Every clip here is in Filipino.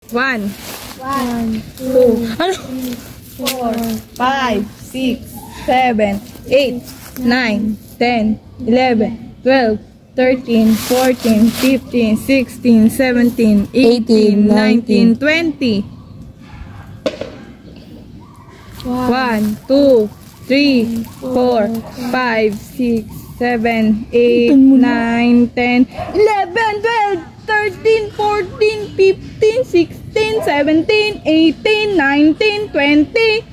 1, 1, 2, 4, 5, 6, 7, 8, 9, 10, 11, 12, 13, 14, 15, 16, 17, 18, 19, 20. 1, 2, 3, 4, 5, 6, 7, 8, 9, 10, 11, 12, 13, 14, 15, 16, 17, 18, 19, 20.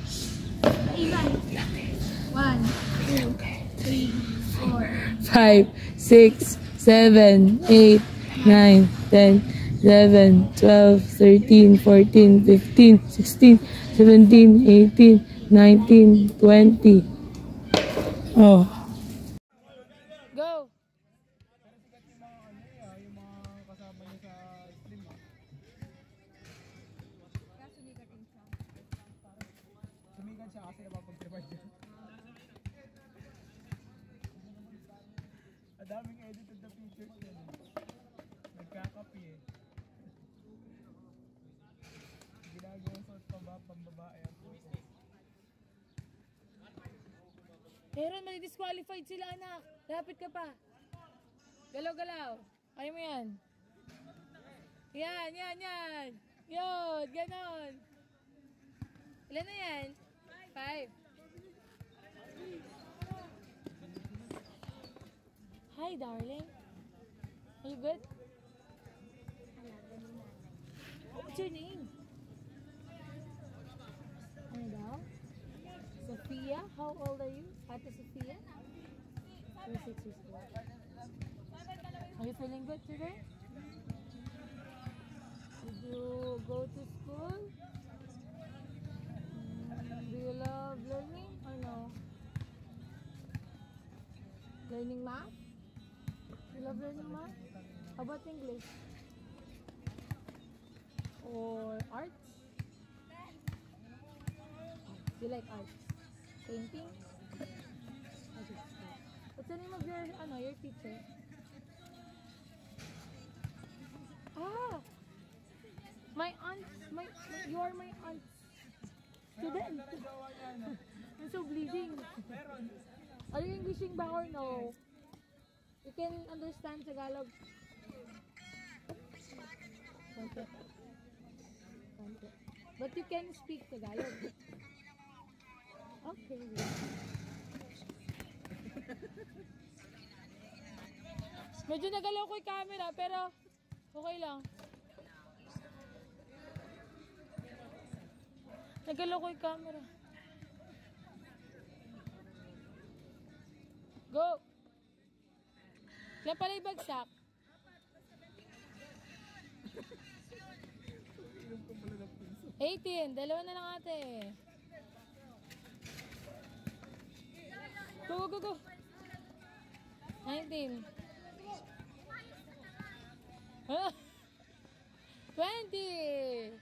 1, 2, 3, 4, 5, 6, 7, 8, 9, 10, 11, 12, 13, 14, 15, 16, 17, 18, 19, 20. Oh. Go! Sumigan siya kasi napapag-tribad yun. Ang daming edited na pictures yun. Nagkakapi eh. Ginagawang suot pambabae ang puso. Meron, mali-disqualified sila, anak. Lapit ka pa. Galaw-galaw. Ayaw mo yan. Yan, yan, yan. Yun, ganon. Ilan na yan? 5. Hi, darling. Are you good? What's your name? Ano daw? Sophia? How old are you? Ate Sophia? You're 6 years old. Are you feeling good today? Did you go to school? Do you love learning or no? Learning math? You love learning math? How about English? Or arts? You like arts? Painting? What's the name of your teacher? Ah! My aunt, you are my aunt. Student. I'm so bleeding. Are you Englishing ba or no? You can understand Tagalog. Okay. But you can speak Tagalog. Okay. Medyo nagalaw ko yung camera pero okay lang. Nagalaw ko yung camera. Go! Kaya pala yung bagsak. Dalawa na lang ate. Go, go, go, go. 19. 20.